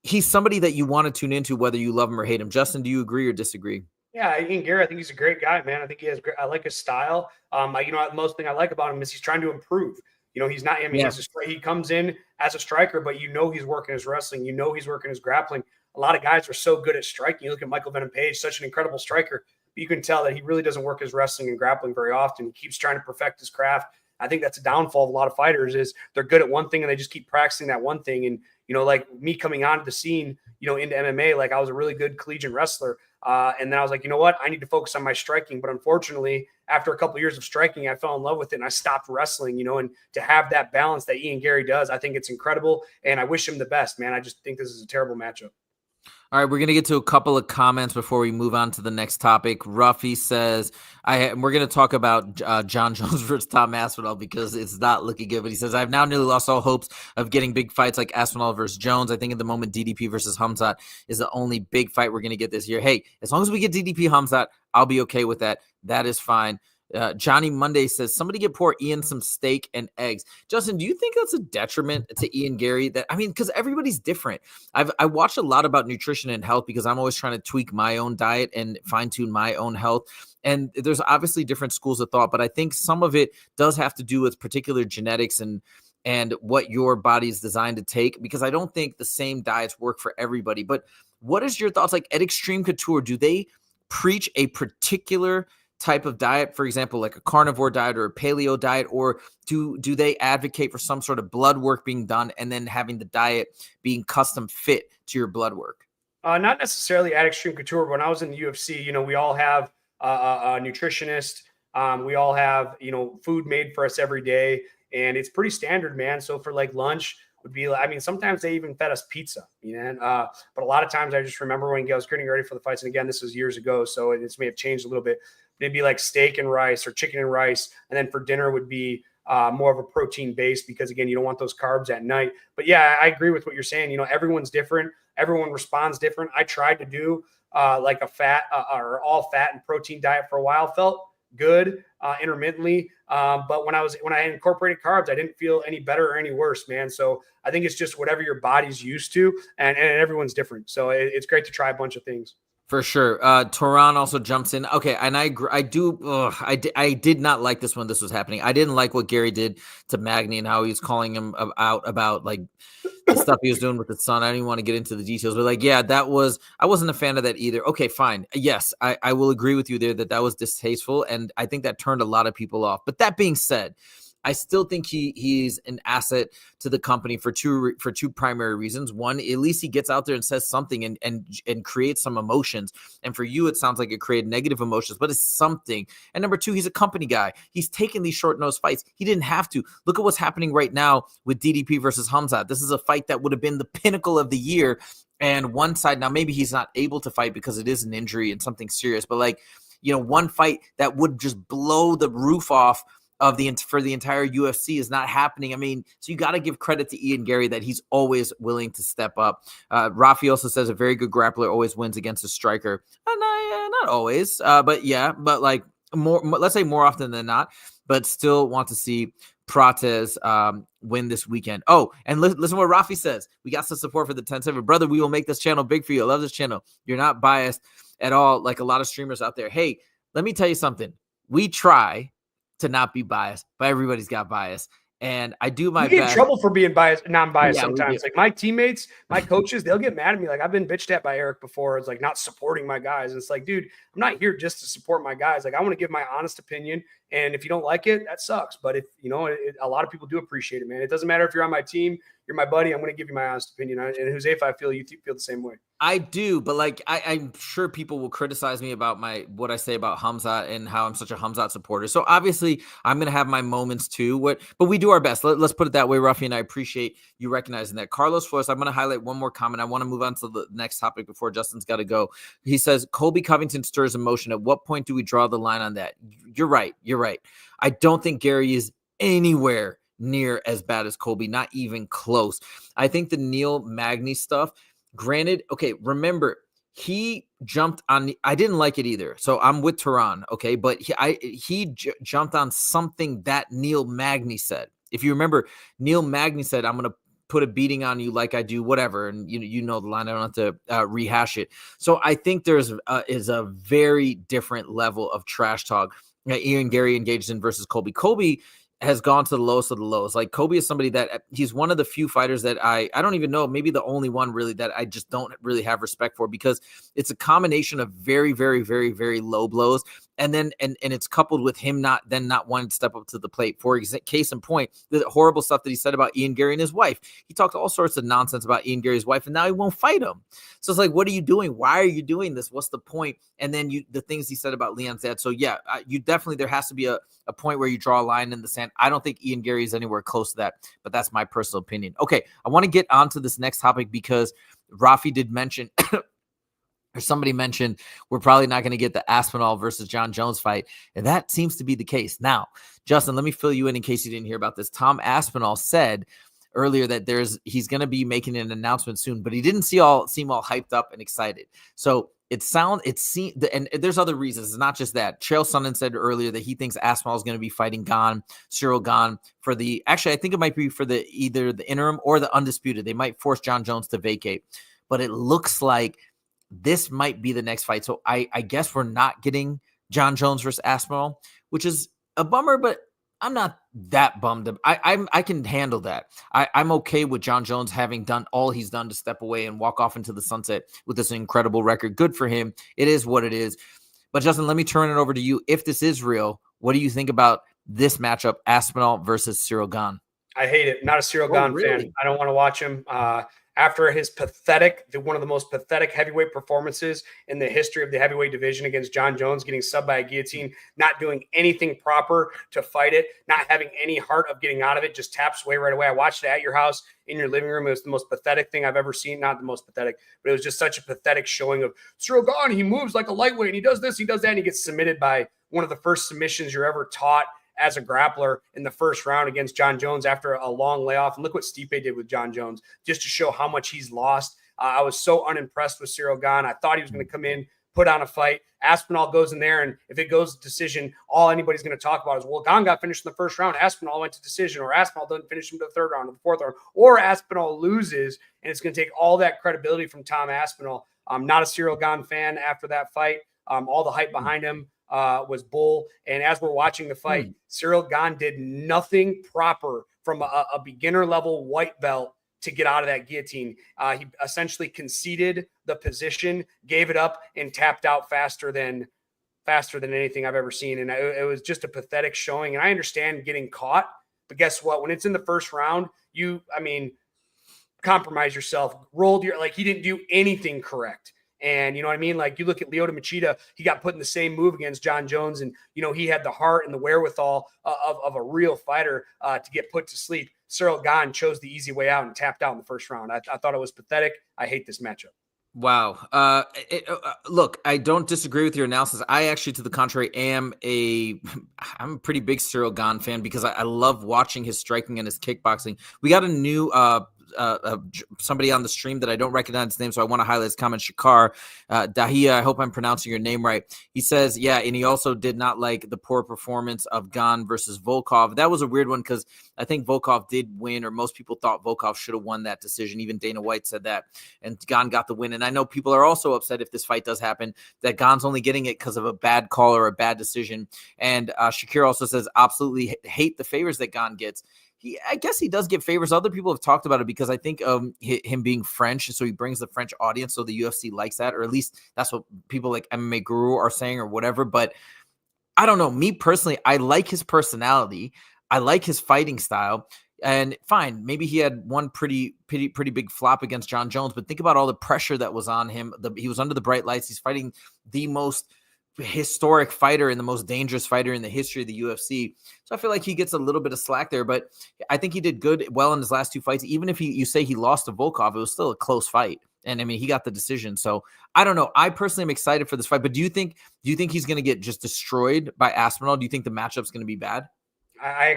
he's somebody that you want to tune into, whether you love him or hate him. Justin, do you agree or disagree? Yeah, Ian Garry, I think he's a great guy, man. I think he has great. I like his style. The most thing I like about him is he's trying to improve. He's not. I mean, he comes in as a striker, but he's working his wrestling. He's working his grappling. A lot of guys are so good at striking. You look at Michael Venom Page, such an incredible striker, but you can tell that he really doesn't work his wrestling and grappling very often. He keeps trying to perfect his craft. I think that's a downfall of a lot of fighters is they're good at one thing and they just keep practicing that one thing. And, like me coming onto the scene, into MMA, like I was a really good collegiate wrestler. And then I was like, you know what? I need to focus on my striking. But unfortunately, after a couple of years of striking, I fell in love with it and I stopped wrestling, and to have that balance that Ian Garry does, I think it's incredible. And I wish him the best, man. I just think this is a terrible matchup. All right, we're going to get to a couple of comments before we move on to the next topic. Ruffy says, we're going to talk about John Jones versus Tom Aspinall because it's not looking good. But he says, I've now nearly lost all hopes of getting big fights like Aspinall versus Jones. I think at the moment DDP versus Khamzat is the only big fight we're going to get this year. Hey, as long as we get DDP Khamzat, I'll be okay with that. That is fine. Johnny Monday says, somebody get poor Ian some steak and eggs. Justin, do you think that's a detriment to Ian Garry? Because everybody's different. I watch a lot about nutrition and health because I'm always trying to tweak my own diet and fine tune my own health. And there's obviously different schools of thought, but I think some of it does have to do with particular genetics and what your body is designed to take, because I don't think the same diets work for everybody. But what is your thoughts? Like at Extreme Couture, do they preach a particular type of diet, for example, like a carnivore diet or a paleo diet, or do they advocate for some sort of blood work being done and then having the diet being custom fit to your blood work? Not necessarily at Extreme Couture. When I was in the UFC, we all have a nutritionist. We all have, food made for us every day, and it's pretty standard, man. So for like lunch would be, sometimes they even fed us pizza, but a lot of times I just remember when I was getting ready for the fights. And again, this was years ago, so it may have changed a little bit. It'd be like steak and rice or chicken and rice. And then for dinner would be more of a protein base because, again, you don't want those carbs at night. But, yeah, I agree with what you're saying. Everyone's different. Everyone responds different. I tried to do like a fat or all fat and protein diet for a while. Felt good intermittently. But when I incorporated carbs, I didn't feel any better or any worse, man. So I think it's just whatever your body's used to, and everyone's different. So it's great to try a bunch of things. For sure. Toran also jumps in. Okay, and I did not like this when this was happening. I didn't like what Garry did to Magny and how he was calling him out about like the stuff he was doing with his son. I don't even want to get into the details, but like, yeah, I wasn't a fan of that either. Okay, fine. Yes, I will agree with you there that was distasteful, and I think that turned a lot of people off. But that being said, I still think he's an asset to the company for two primary reasons. One, at least he gets out there and says something and creates some emotions. And for you, it sounds like it created negative emotions, but it's something. And number two, he's a company guy. He's taking these short-nosed fights. He didn't have to. Look at what's happening right now with DDP versus Khamzat. This is a fight that would have been the pinnacle of the year. And one side, now maybe he's not able to fight because it is an injury and something serious, but like, one fight that would just blow the roof off for the entire UFC is not happening. So you got to give credit to Ian Garry that he's always willing to step up. Rafi also says a very good grappler always wins against a striker. Not always, but like more, let's say more often than not, but still want to see Prates win this weekend. Oh, and listen what Rafi says. We got some support for the 10-7. Brother, we will make this channel big for you. I love this channel. You're not biased at all like a lot of streamers out there. Hey, let me tell you something. We try to not be biased, but everybody's got bias. And I do my best. You get in trouble for being biased, non-biased sometimes. Like my teammates, my coaches, they'll get mad at me. Like I've been bitched at by Eric before. It's like not supporting my guys. And it's like, dude, I'm not here just to support my guys. Like I want to give my honest opinion. And if you don't like it, that sucks. But if a lot of people do appreciate it, man. It doesn't matter if you're on my team, you're my buddy. I'm going to give you my honest opinion. And Jose, if I feel you feel the same way. I do, but like I'm sure people will criticize me about what I say about Khamzat and how I'm such a Khamzat supporter. So obviously I'm gonna have my moments too. But we do our best. Let's put it that way, Ruffy, and I appreciate you recognizing that. Carlos Flores, I'm gonna highlight one more comment. I want to move on to the next topic before Justin's got to go. He says Colby Covington stirs emotion. At what point do we draw the line on that? You're right. You're right. I don't think Garry is anywhere near as bad as Colby, not even close. I think the Neil Magny stuff. Granted, okay, remember, he jumped on I didn't like it either. So I'm with Tehran, okay? But he jumped on something that Neil Magny said. If you remember, Neil Magny said, I'm going to put a beating on you like I do whatever. And you know the line. I don't have to rehash it. So I think there's is a very different level of trash talk that Ian Garry engaged in versus Colby. Colby has gone to the lowest of the lows. Like Kobe is somebody that he's one of the few fighters that I don't even know, maybe the only one really that I just don't really have respect for, because it's a combination of very, very, very, very low blows. And then, and it's coupled with him not wanting to step up to the plate. For case in point, the horrible stuff that he said about Ian Garry and his wife. He talked all sorts of nonsense about Ian Garry's wife, and now he won't fight him. So it's like, what are you doing? Why are you doing this? What's the point? And then the things he said about Leon's dad. So yeah, you definitely, there has to be a point where you draw a line in the sand. I don't think Ian Garry is anywhere close to that, but that's my personal opinion. Okay, I want to get onto this next topic because Rafi did mention or somebody mentioned we're probably not going to get the Aspinall versus John Jones fight, and that seems to be the case. Now, Justin, let me fill you in case you didn't hear about this. Tom Aspinall said earlier that he's going to be making an announcement soon, but he didn't seem all hyped up and excited. So and there's other reasons. It's not just that. Chael Sonnen said earlier that he thinks Aspinall is going to be fighting Cyril Gane for actually, I think it might be for either the interim or the undisputed. They might force John Jones to vacate, but it looks like this might be the next fight. So I guess we're not getting John Jones versus Aspinall, which is a bummer, but I'm not that bummed. I can handle that. I'm okay with John Jones having done all he's done to step away and walk off into the sunset with this incredible record. Good for him. It is what it is. But Justin, let me turn it over to you. If this is real, what do you think about this matchup, Aspinall versus Cyril Gane? I hate it. Not a Cyril Gane fan. I don't want to watch him. After his one of the most pathetic heavyweight performances in the history of the heavyweight division against John Jones, getting subbed by a guillotine, not doing anything proper to fight it, not having any heart of getting out of it, just taps away right away. I watched it at your house in your living room. It was the most pathetic thing I've ever seen. Not the most pathetic, but it was just such a pathetic showing of Cyril Gane. He moves like a lightweight and he does this, he does that, and he gets submitted by one of the first submissions you're ever taught as a grappler in the first round against John Jones after a long layoff. And look what Stipe did with John Jones, just to show how much he's lost. I was so unimpressed with Cyril Gane. I thought he was going to come in, put on a fight. Aspinall goes in there, and if it goes to decision, all anybody's going to talk about is, well, Gane got finished in the first round, Aspinall went to decision, or Aspinall doesn't finish him to the third round or the fourth round, or Aspinall loses, and it's going to take all that credibility from Tom Aspinall. I'm not a Cyril Gane fan after that fight. All the hype behind him was bull. And as we're watching the fight, Cyril Gane did nothing proper from a beginner level white belt to get out of that guillotine. He essentially conceded the position, gave it up, and tapped out faster than anything I've ever seen. And it was just a pathetic showing. And I understand getting caught, but guess what? When it's in the first round, compromise yourself, he didn't do anything correct. And you know what I mean? Like, you look at Lyoto Machida, he got put in the same move against John Jones, and he had the heart and the wherewithal of a real fighter to get put to sleep. Cyril Gane chose the easy way out and tapped out in the first round. I thought it was pathetic. I hate this matchup. Wow. Look, I don't disagree with your analysis. I actually, to the contrary, I'm a pretty big Cyril Gane fan because I love watching his striking and his kickboxing. We got a new somebody on the stream that I don't recognize his name, so I want to highlight his comment. Shakar Dahia, I hope I'm pronouncing your name right. He says, yeah, and he also did not like the poor performance of Gane versus Volkov. That was a weird one because I think Volkov did win, or most people thought Volkov should have won that decision. Even Dana White said that, and Gane got the win. And I know people are also upset if this fight does happen that Gane's only getting it because of a bad call or a bad decision. And Shakir also says, absolutely hate the favors that Gane gets. I guess he does get favors. Other people have talked about it because I think him being French, so he brings the French audience, so the UFC likes that, or at least that's what people like MMA Guru are saying or whatever. But I don't know. Me personally, I like his personality. I like his fighting style. And fine, maybe he had one pretty big flop against John Jones, but think about all the pressure that was on him. He was under the bright lights. He's fighting the most historic fighter and the most dangerous fighter in the history of the UFC. So I feel like he gets a little bit of slack there, but I think he did well in his last 2 fights. Even if you say he lost to Volkov, it was still a close fight. And I mean, he got the decision. So I don't know. I personally am excited for this fight, but do you think he's going to get just destroyed by Aspinall? Do you think the matchup's going to be bad? I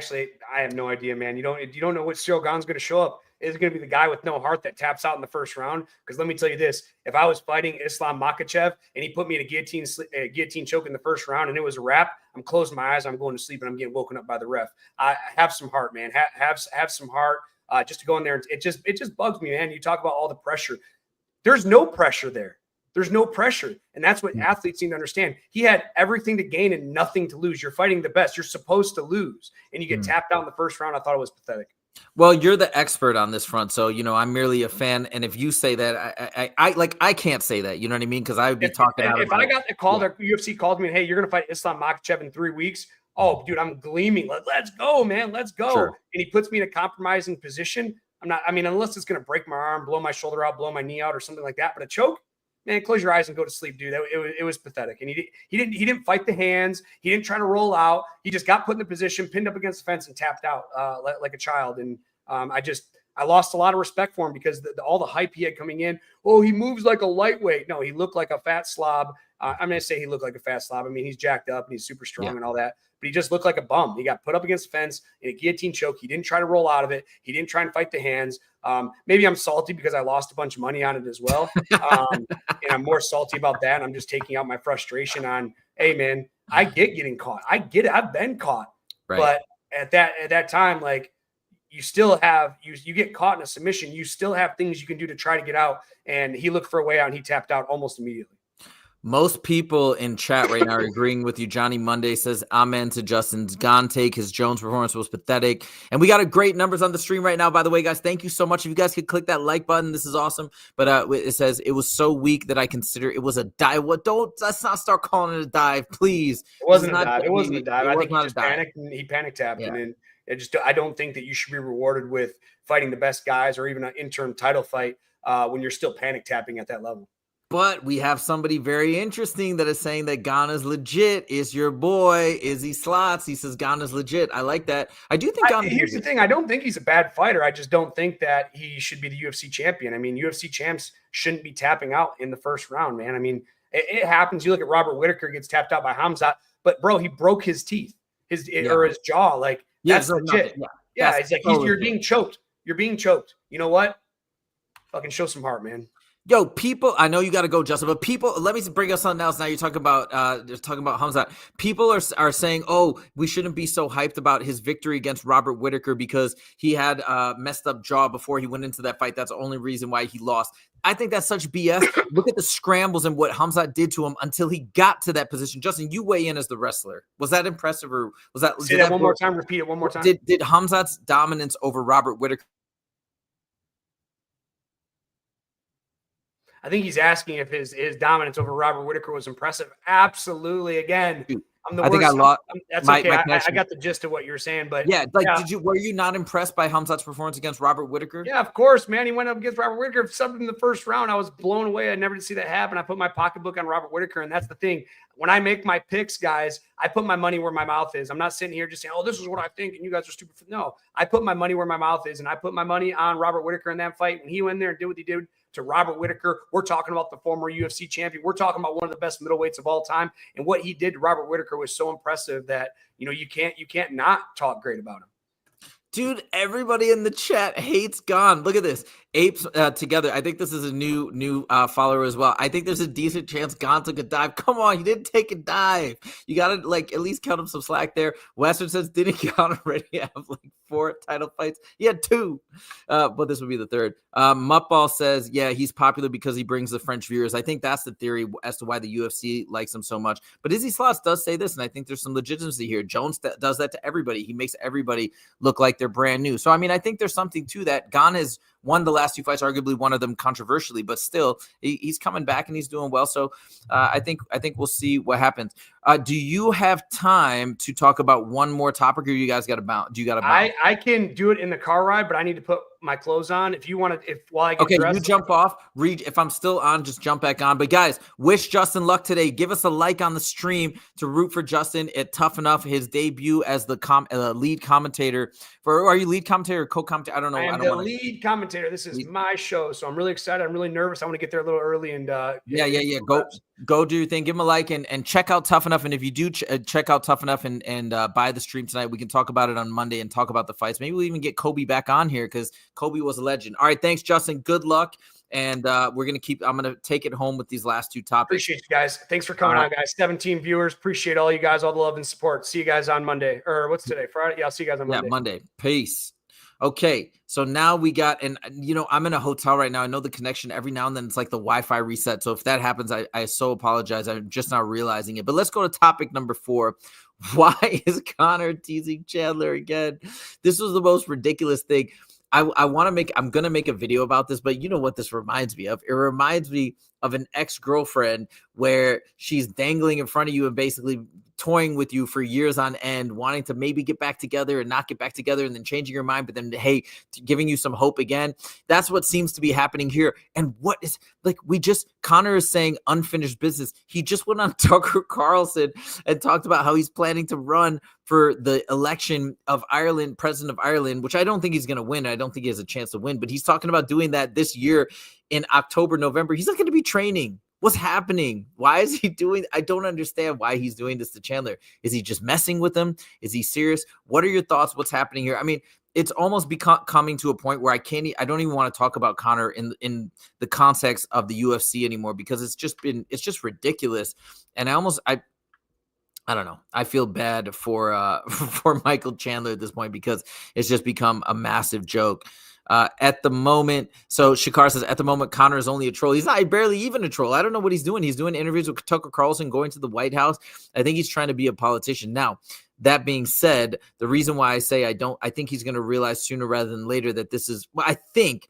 have no idea, man. You don't know what Cyril Gane's going to show up. Is it going to be the guy with no heart that taps out in the first round? Because let me tell you this: if I was fighting Islam Makhachev and he put me in a guillotine choke in the first round and it was a wrap, I'm closing my eyes, I'm going to sleep, and I'm getting woken up by the ref. I have some heart, man. Have some heart. Just to go in there, it just bugs me, man. You talk about all the pressure. There's no pressure there. There's no pressure. And that's what athletes need to understand. He had everything to gain and nothing to lose. You're fighting the best. You're supposed to lose. And you get tapped out in the first round. I thought it was pathetic. Well, you're the expert on this front. So, I'm merely a fan. And if you say that, I can't say that. You know what I mean? Because I would be talking out if I got the call that UFC called me, and, hey, you're going to fight Islam Makhachev in 3 weeks. Oh, dude, I'm gleaming. Let's go, man. Let's go. Sure. And he puts me in a compromising position. Unless it's going to break my arm, blow my shoulder out, blow my knee out or something like that. But a choke, man, close your eyes and go to sleep, dude. It was pathetic. And he didn't fight the hands. He didn't try to roll out. He just got put in the position, pinned up against the fence, and tapped out like a child. And I lost a lot of respect for him because all the hype he had coming in. Oh, he moves like a lightweight. No, he looked like a fat slob. I'm going to say he looked like a fat slob. I mean, he's jacked up and he's super strong and all that. But he just looked like a bum. He got put up against the fence in a guillotine choke. He didn't try to roll out of it. He didn't try and fight the hands. Maybe I'm salty because I lost a bunch of money on it as well. And I'm more salty about that. I'm just taking out my frustration on, hey, man, I get getting caught. I get it. I've been caught. Right. But at that time, like, you still have, you get caught in a submission. You still have things you can do to try to get out. And he looked for a way out and he tapped out almost immediately. Most people in chat right now are agreeing with you. Johnny Monday says, amen to Justin's Gane take. His Jones performance was pathetic. And we got a great numbers on the stream right now, by the way, guys. Thank you so much. If you guys could click that like button, this is awesome. But it says, it was so weak that I consider it was a dive. Let's not start calling it a dive, please. It wasn't a dive. It wasn't a dive. I think he just panicked and he panic tapped. Yeah. And I don't think that you should be rewarded with fighting the best guys or even an interim title fight when you're still panic tapping at that level. But we have somebody very interesting that is saying that Gane is legit. Is your boy Izzy Slots? He says Gane is legit. I like that. I do think Gane. Here's the thing. I don't think he's a bad fighter. I just don't think that he should be the UFC champion. I mean, UFC champs shouldn't be tapping out in the first round, man. I mean, it happens. You look at Robert Whittaker gets tapped out by Khamzat, but bro, he broke his teeth, or his jaw. Like that's legit. Yeah, it's like you're being choked. You're being choked. You know what? Fucking show some heart, man. Yo, people, I know you got to go, Justin, but people, let me bring us something else. Now you're talking about Khamzat. People are saying, oh, we shouldn't be so hyped about his victory against Robert Whittaker because he had messed up jaw before he went into that fight. That's the only reason why he lost. I think that's such BS. Look at the scrambles and what Khamzat did to him until he got to that position. Justin, you weigh in as the wrestler. Was that impressive, or was that? Say that one more time. Repeat it one more time. Did Khamzat's dominance over Robert Whittaker? I think he's asking if his dominance over Robert Whittaker was impressive. Absolutely. Again, I'm the worst. Think I lost. That's okay. I got the gist of what you're saying, but yeah, were you not impressed by Khamzat's performance against Robert Whittaker? Yeah, of course, man. He went up against Robert Whittaker, subbed in the first round. I was blown away. I never did see that happen. I put my pocketbook on Robert Whittaker, and that's the thing. When I make my picks, guys, I put my money where my mouth is. I'm not sitting here just saying, "Oh, this is what I think," and you guys are stupid. No, I put my money where my mouth is, and I put my money on Robert Whittaker in that fight. When he went there and did what he did to Robert Whittaker, we're talking about the former UFC champion. We're talking about one of the best middleweights of all time, and what he did to Robert Whittaker was so impressive that you can't not talk great about him. Dude, everybody in the chat hates Gane. Look at this. Apes together. I think this is a new follower as well. I think there's a decent chance Gane took a dive. Come on, he didn't take a dive. You got to at least count him some slack there. Western says, didn't Gane already have 4 title fights? He had 2, but this would be the 3rd. Muttball says, yeah, he's popular because he brings the French viewers. I think that's the theory as to why the UFC likes him so much. But Izzy Slots does say this, and I think there's some legitimacy here. Jones does that to everybody. He makes everybody look like they're brand new. So, I mean, I think there's something to that. Gane is won the last 2 fights, arguably one of them controversially, but still he's coming back and he's doing well. So I think we'll see what happens. Do you have time to talk about one more topic, or you guys got to bounce? Do you got to bounce? I can do it in the car ride, but I need to put my clothes on. If you want to, while I get dressed. You jump off. Read if I'm still on, just jump back on. But guys, wish Justin luck today. Give us a like on the stream to root for Justin at Tough Enough, his debut as the lead commentator. Are you lead commentator or co-commentator? I don't know. I am the lead commentator. This is my show, so I'm really excited. I'm really nervous. I want to get there a little early and Go do your thing. Give him a like and check out Tough Enough. And if you do check out Tough Enough and buy the stream tonight, we can talk about it on Monday and talk about the fights. Maybe we'll even get Kobe back on here because Kobe was a legend. All right, thanks, Justin. Good luck. And I'm going to take it home with these last 2 topics. Appreciate you guys. Thanks for coming on, guys. 17 viewers. Appreciate all you guys, all the love and support. See you guys on Monday. Or what's today? Friday? Yeah, I'll see you guys on Monday. Yeah, Monday. Peace. Okay, so now we got, and I'm in a hotel right now. I know the connection every now and then it's like the Wi-Fi reset. So if that happens, I so apologize. I'm just not realizing it. But let's go to topic number 4. Why is Conor teasing Chandler again? This was the most ridiculous thing. I'm going to make a video about this, but you know what this reminds me of? It reminds me of an ex-girlfriend where she's dangling in front of you and basically toying with you for years on end, wanting to maybe get back together and not get back together and then changing your mind, but then, hey, giving you some hope again. That's what seems to be happening here. And what is Conor is saying unfinished business. He just went on Tucker Carlson and talked about how he's planning to run for the election of Ireland, president of Ireland, which I don't think he's going to win. I don't think he has a chance to win, but he's talking about doing that this year in October, November. He's not going to be training. What's happening? Why is he doing? I don't understand why he's doing this to Chandler. Is he just messing with him? Is he serious? What are your thoughts? What's happening here? I mean, it's almost coming to a point where I don't even want to talk about Conor in the context of the UFC anymore, because it's just ridiculous. And I don't know. I feel bad for for Michael Chandler at this point, because it's just become a massive joke. At the moment, so Shakar says, at the moment, Conor is only a troll. He's not barely even a troll. I don't know what he's doing. He's doing interviews with Tucker Carlson, going to the White House. I think he's trying to be a politician. Now, that being said, the reason why I say I think he's going to realize sooner rather than later that this is, well, I think,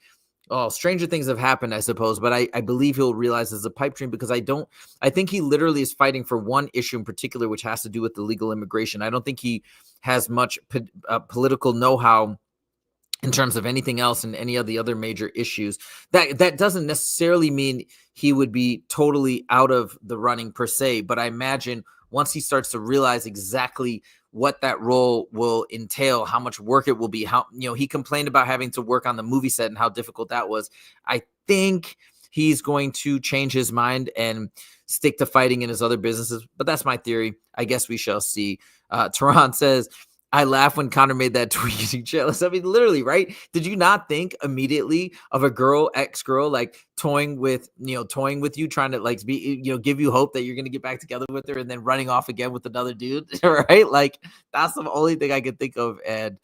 stranger things have happened, I suppose, but I believe he'll realize it's a pipe dream, because I think he literally is fighting for one issue in particular, which has to do with illegal immigration. I don't think he has much political know-how in terms of anything else and any of the other major issues. That doesn't necessarily mean he would be totally out of the running per se, but I imagine once he starts to realize exactly what that role will entail, how much work it will be, how, he complained about having to work on the movie set and how difficult that was. I think he's going to change his mind and stick to fighting in his other businesses, but that's my theory. I guess we shall see. Tehran says, I laugh when Conor made that tweet. Jealous. I mean, literally, right? Did you not think immediately of a ex-girl, like toying with you, trying to like be, give you hope that you're going to get back together with her, and then running off again with another dude, right? Like, that's the only thing I could think of. And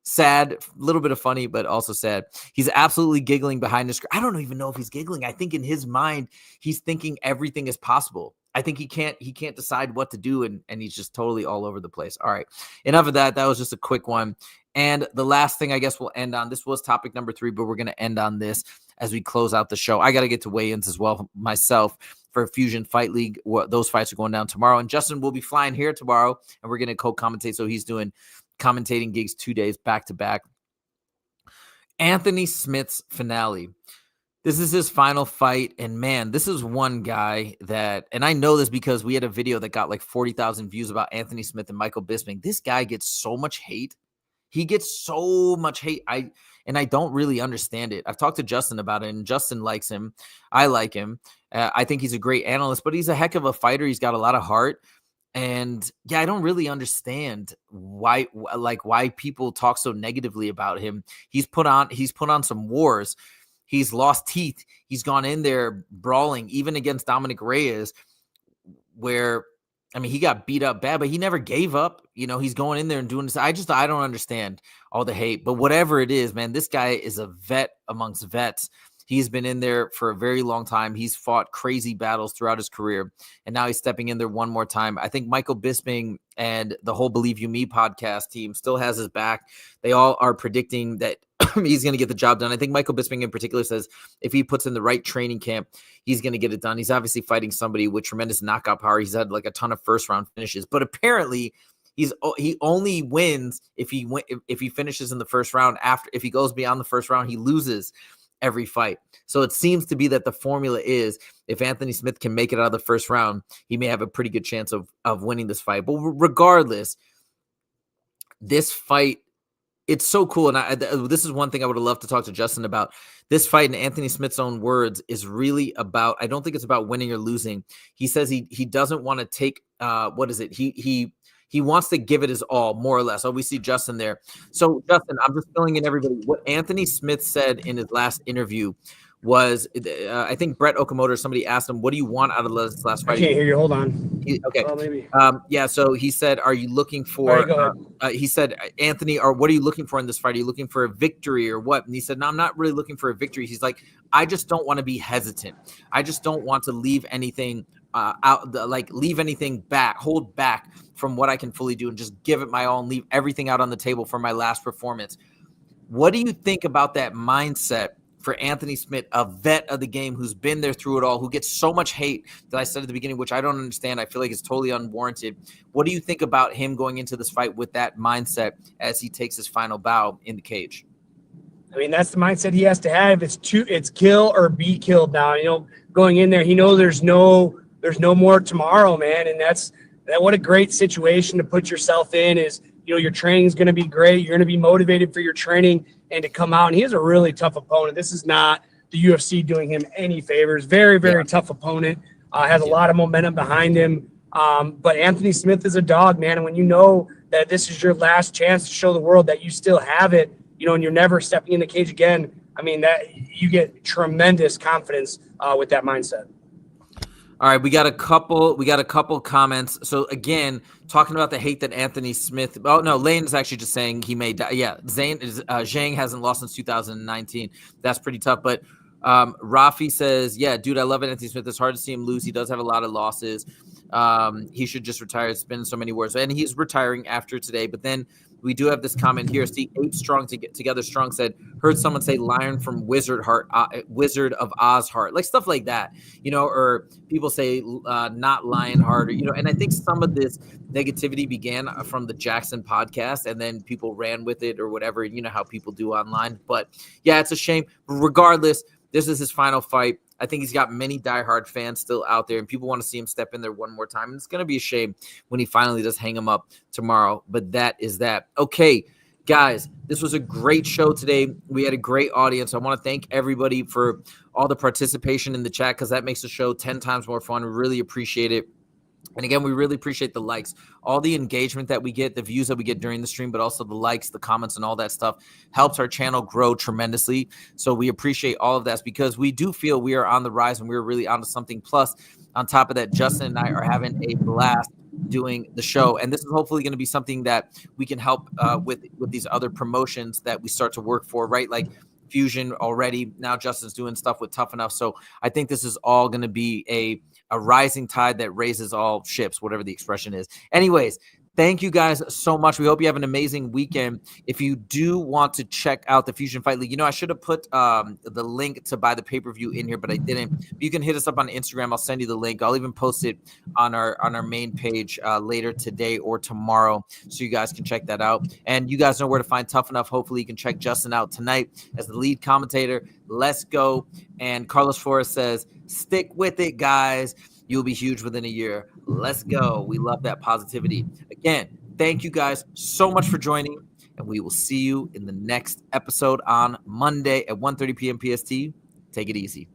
sad, a little bit of funny, but also sad. He's absolutely giggling behind the screen. I don't even know if he's giggling. I think in his mind, he's thinking everything is possible. I think he can't decide what to do, and he's just totally all over the place. All right, enough of that. That was just a quick one. And the last thing I guess we'll end on, this was topic number 3, but we're going to end on this as we close out the show. I got to get to weigh-ins as well myself for Fusion Fight League. Those fights are going down tomorrow, and Justin will be flying here tomorrow, and we're going to co-commentate. So he's doing commentating gigs 2 days back to back. Anthony Smith's finale. This is his final fight, and man, this is one guy that, and I know this because we had a video that got like 40,000 views about Anthony Smith and Michael Bisping. This guy gets so much hate. He gets so much hate. I don't really understand it. I've talked to Justin about it, and Justin likes him. I like him. I think he's a great analyst, but he's a heck of a fighter. He's got a lot of heart. And yeah, I don't really understand why people talk so negatively about him. He's put on some wars. He's lost teeth. He's gone in there brawling, even against Dominic Reyes, where, I mean, he got beat up bad, but he never gave up. He's going in there and doing this. I don't understand all the hate, but whatever it is, man, this guy is a vet amongst vets. He's been in there for a very long time. He's fought crazy battles throughout his career, and now he's stepping in there one more time. I think Michael Bisping and the whole Believe You Me podcast team still has his back. They all are predicting that he's going to get the job done. I think Michael Bisping in particular says if he puts in the right training camp, he's going to get it done. He's obviously fighting somebody with tremendous knockout power. He's had like a ton of first round finishes, but apparently he only wins if he finishes in the first round. If he goes beyond the first round, he loses every fight. So it seems to be that the formula is if Anthony Smith can make it out of the first round, he may have a pretty good chance of winning this fight. But regardless, this fight, it's so cool. And this is one thing I would have loved to talk to Justin about. This fight, in Anthony Smith's own words, is really about, I don't think it's about winning or losing. He says he doesn't want to take, he wants to give it his all, more or less. Oh, we see Justin there. So, Justin, I'm just filling in everybody. What Anthony Smith said in his last interview was, I think Brett Okamoto or somebody asked him, what do you want out of this last fight? I can't hear you. Hold on. Okay. Oh, maybe. Yeah, so he said, are you looking for, right, go ahead. He said, Anthony, or what are you looking for in this fight? Are you looking for a victory or what? And he said, no, I'm not really looking for a victory. He's like, I just don't want to be hesitant. I just don't want to leave anything leave anything back, hold back from what I can fully do and just give it my all and leave everything out on the table for my last performance. What do you think about that mindset for Anthony Smith, a vet of the game who's been there through it all, who gets so much hate that I said at the beginning, which I don't understand. I feel like it's totally unwarranted. What do you think about him going into this fight with that mindset as he takes his final bow in the cage? I mean, that's the mindset he has to have. It's kill or be killed now. You know, going in there, he knows there's no more tomorrow, man. And what a great situation to put yourself in is, you know, your training is going to be great. You're going to be motivated for your training and to come out. And he has a really tough opponent. This is not the UFC doing him any favors. Very, very tough opponent. Has a lot of momentum behind him. But Anthony Smith is a dog, man. And when you know that this is your last chance to show the world that you still have it, you know, and you're never stepping in the cage again, I mean, that you get tremendous confidence with that mindset. All right, we got a couple comments. So again, talking about the hate that Anthony Smith. Oh no, Lane is actually just saying he may die. Yeah, Zhang hasn't lost since 2019. That's pretty tough. But Rafi says, yeah, dude, I love Anthony Smith. It's hard to see him lose. He does have a lot of losses. He should just retire. It's been so many words, and he's retiring after today. But then we do have this comment here. See, 8 Strong Together Strong said, heard someone say Lion from Wizard of Oz Heart, like stuff like that, you know, or people say not Lionheart, or, you know, and I think some of this negativity began from the Jackson podcast and then people ran with it or whatever, you know how people do online. But yeah, it's a shame. Regardless, this is his final fight. I think he's got many diehard fans still out there, and people want to see him step in there one more time. And it's going to be a shame when he finally does hang him up tomorrow. But that is that. Okay, guys, this was a great show today. We had a great audience. I want to thank everybody for all the participation in the chat because that makes the show 10 times more fun. We really appreciate it. And again, we really appreciate the likes, all the engagement that we get, the views that we get during the stream, but also the likes, the comments, and all that stuff helps our channel grow tremendously. So we appreciate all of that because we do feel we are on the rise and we're really onto something. Plus, on top of that, Justin and I are having a blast doing the show. And this is hopefully going to be something that we can help with these other promotions that we start to work for, right? Like Fusion already. Now Justin's doing stuff with Tough Enough. So I think this is all going to be a rising tide that raises all ships, whatever the expression is. Anyways, thank you guys so much. We hope you have an amazing weekend. If you do want to check out the Fusion Fight League, you know, I should have put the link to buy the pay-per-view in here, but I didn't. You can hit us up on Instagram. I'll send you the link. I'll even post it on our main page later today or tomorrow so you guys can check that out. And you guys know where to find Tough Enough. Hopefully you can check Justin out tonight as the lead commentator. Let's go. And Carlos Flores says, stick with it, guys. You'll be huge within a year. Let's go. We love that positivity. Again, thank you guys so much for joining, and we will see you in the next episode on Monday at 1:30 p.m. PST. Take it easy.